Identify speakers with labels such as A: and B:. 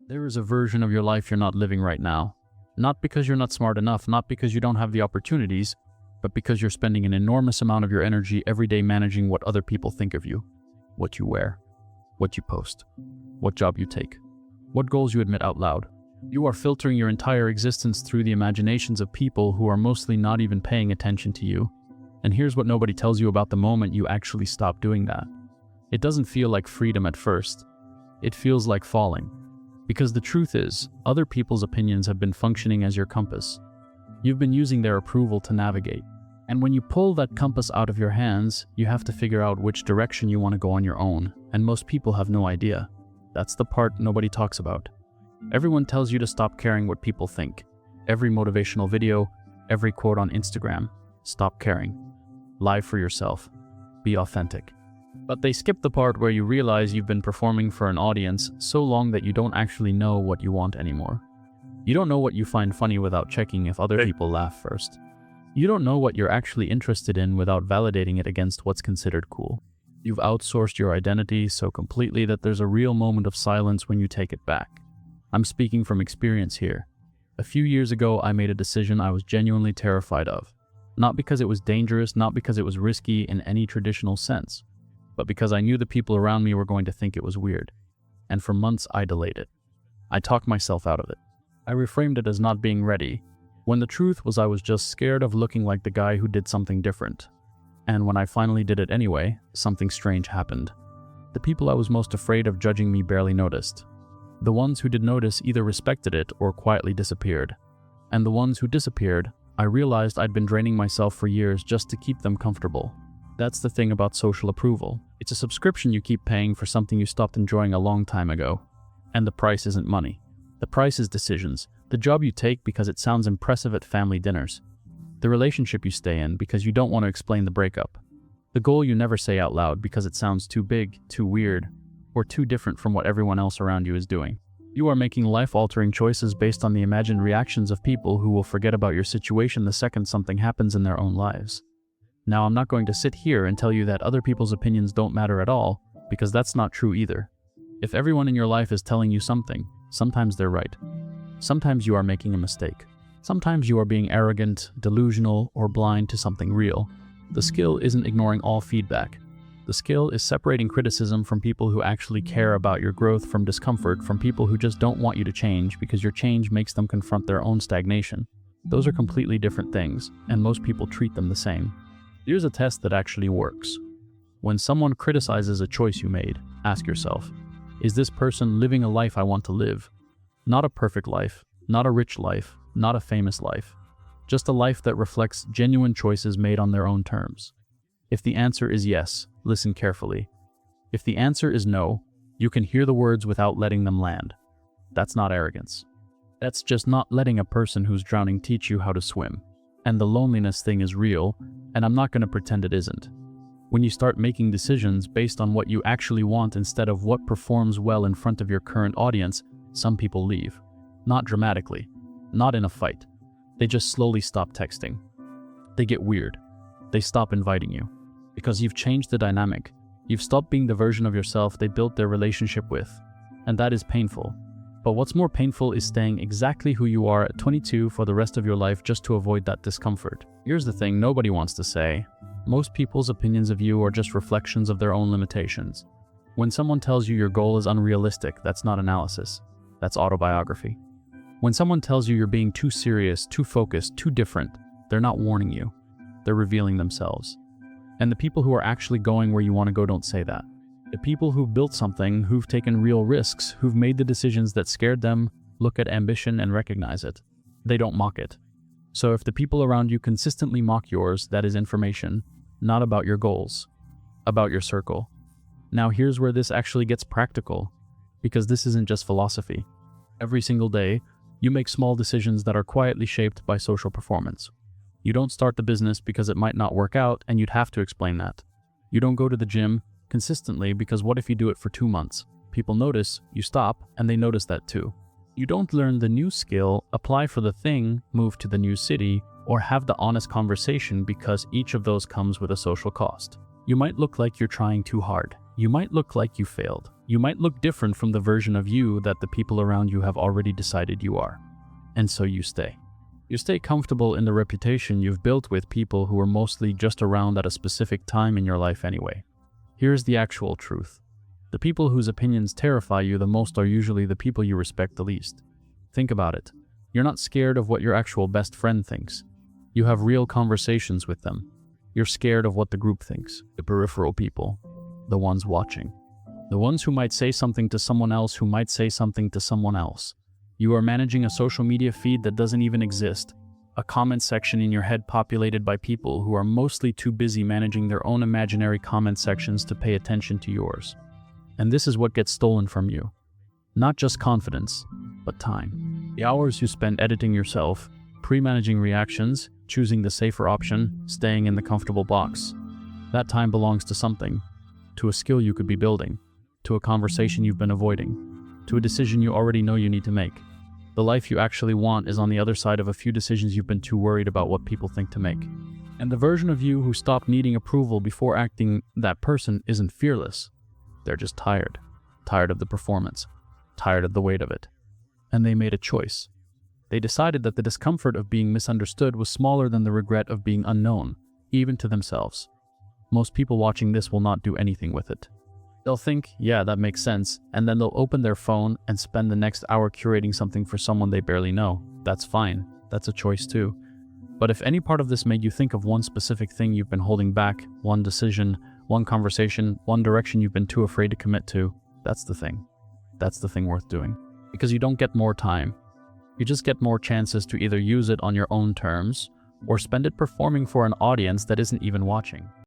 A: There is a version of your life you're not living right now. Not because you're not smart enough, not because you don't have the opportunities, but because you're spending an enormous amount of your energy every day managing what other people think of you, what you wear, what you post, what job you take, what goals you admit out loud. You are filtering your entire existence through the imaginations of people who are mostly not even paying attention to you. And here's what nobody tells you about the moment you actually stop doing that. It doesn't feel like freedom at first. It feels like falling. Because the truth is, other people's opinions have been functioning as your compass. You've been using their approval to navigate. And when you pull that compass out of your hands, you have to figure out which direction you want to go on your own. And most people have no idea. That's the part nobody talks about. Everyone tells you to stop caring what people think. Every motivational video, every quote on Instagram. Stop caring. Live for yourself. Be authentic. But they skip the part where you realize you've been performing for an audience so long that you don't actually know what you want anymore. You don't know what you find funny without checking if other people laugh first. You don't know what you're actually interested in without validating it against what's considered cool. You've outsourced your identity so completely that there's a real moment of silence when you take it back. I'm speaking from experience here. A few years ago, I made a decision I was genuinely terrified of. Not because it was dangerous, not because it was risky in any traditional sense, but because I knew the people around me were going to think it was weird. And for months, I delayed it. I talked myself out of it. I reframed it as not being ready, when the truth was I was just scared of looking like the guy who did something different. And when I finally did it anyway, something strange happened. The people I was most afraid of judging me barely noticed. The ones who did notice either respected it or quietly disappeared. And the ones who disappeared, I realized I'd been draining myself for years just to keep them comfortable. That's the thing about social approval. It's a subscription you keep paying for something you stopped enjoying a long time ago. And the price isn't money. The price is decisions. The job you take because it sounds impressive at family dinners. The relationship you stay in because you don't want to explain the breakup. The goal you never say out loud because it sounds too big, too weird, or too different from what everyone else around you is doing. You are making life-altering choices based on the imagined reactions of people who will forget about your situation the second something happens in their own lives. Now, I'm not going to sit here and tell you that other people's opinions don't matter at all, because that's not true either. If everyone in your life is telling you something, sometimes they're right. Sometimes you are making a mistake. Sometimes you are being arrogant, delusional, or blind to something real. The skill isn't ignoring all feedback. The skill is separating criticism from people who actually care about your growth from discomfort from people who just don't want you to change because your change makes them confront their own stagnation. Those are completely different things, and most people treat them the same. Here's a test that actually works. When someone criticizes a choice you made, ask yourself, is this person living a life I want to live? Not a perfect life, not a rich life, not a famous life. Just a life that reflects genuine choices made on their own terms. If the answer is yes, listen carefully. If the answer is no, you can hear the words without letting them land. That's not arrogance. That's just not letting a person who's drowning teach you how to swim. And the loneliness thing is real, and I'm not going to pretend it isn't. When you start making decisions based on what you actually want instead of what performs well in front of your current audience, some people leave. Not dramatically. Not in a fight. They just slowly stop texting. They get weird. They stop inviting you. Because you've changed the dynamic. You've stopped being the version of yourself they built their relationship with. And that is painful. But what's more painful is staying exactly who you are at 22 for the rest of your life just to avoid that discomfort. Here's the thing nobody wants to say. Most people's opinions of you are just reflections of their own limitations. When someone tells you your goal is unrealistic, that's not analysis. That's autobiography. When someone tells you you're being too serious, too focused, too different, they're not warning you. They're revealing themselves. And the people who are actually going where you want to go don't say that. The people who've built something, who've taken real risks, who've made the decisions that scared them, look at ambition and recognize it. They don't mock it. So if the people around you consistently mock yours, that is information, not about your goals, about your circle. Now here's where this actually gets practical, because this isn't just philosophy. Every single day, you make small decisions that are quietly shaped by social performance. You don't start the business because it might not work out and you'd have to explain that. You don't go to the gym consistently because what if you do it for 2 months? People notice, you stop, and they notice that too. You don't learn the new skill, apply for the thing, move to the new city, or have the honest conversation because each of those comes with a social cost. You might look like you're trying too hard. You might look like you failed. You might look different from the version of you that the people around you have already decided you are. And so you stay. You stay comfortable in the reputation you've built with people who are mostly just around at a specific time in your life anyway. Here's the actual truth. The people whose opinions terrify you the most are usually the people you respect the least. Think about it. You're not scared of what your actual best friend thinks. You have real conversations with them. You're scared of what the group thinks, the peripheral people, the ones watching. The ones who might say something to someone else who might say something to someone else. You are managing a social media feed that doesn't even exist, a comment section in your head populated by people who are mostly too busy managing their own imaginary comment sections to pay attention to yours. And this is what gets stolen from you. Not just confidence, but time. The hours you spend editing yourself, pre-managing reactions, choosing the safer option, staying in the comfortable box. That time belongs to something, to a skill you could be building, to a conversation you've been avoiding, to a decision you already know you need to make. The life you actually want is on the other side of a few decisions you've been too worried about what people think to make. And the version of you who stopped needing approval before acting that person isn't fearless. They're just tired. Tired of the performance. Tired of the weight of it. And they made a choice. They decided that the discomfort of being misunderstood was smaller than the regret of being unknown, even to themselves. Most people watching this will not do anything with it. They'll think, yeah, that makes sense, and then they'll open their phone and spend the next hour curating something for someone they barely know. That's fine. That's a choice too. But if any part of this made you think of one specific thing you've been holding back, one decision, one conversation, one direction you've been too afraid to commit to, that's the thing. That's the thing worth doing. Because you don't get more time. You just get more chances to either use it on your own terms or spend it performing for an audience that isn't even watching.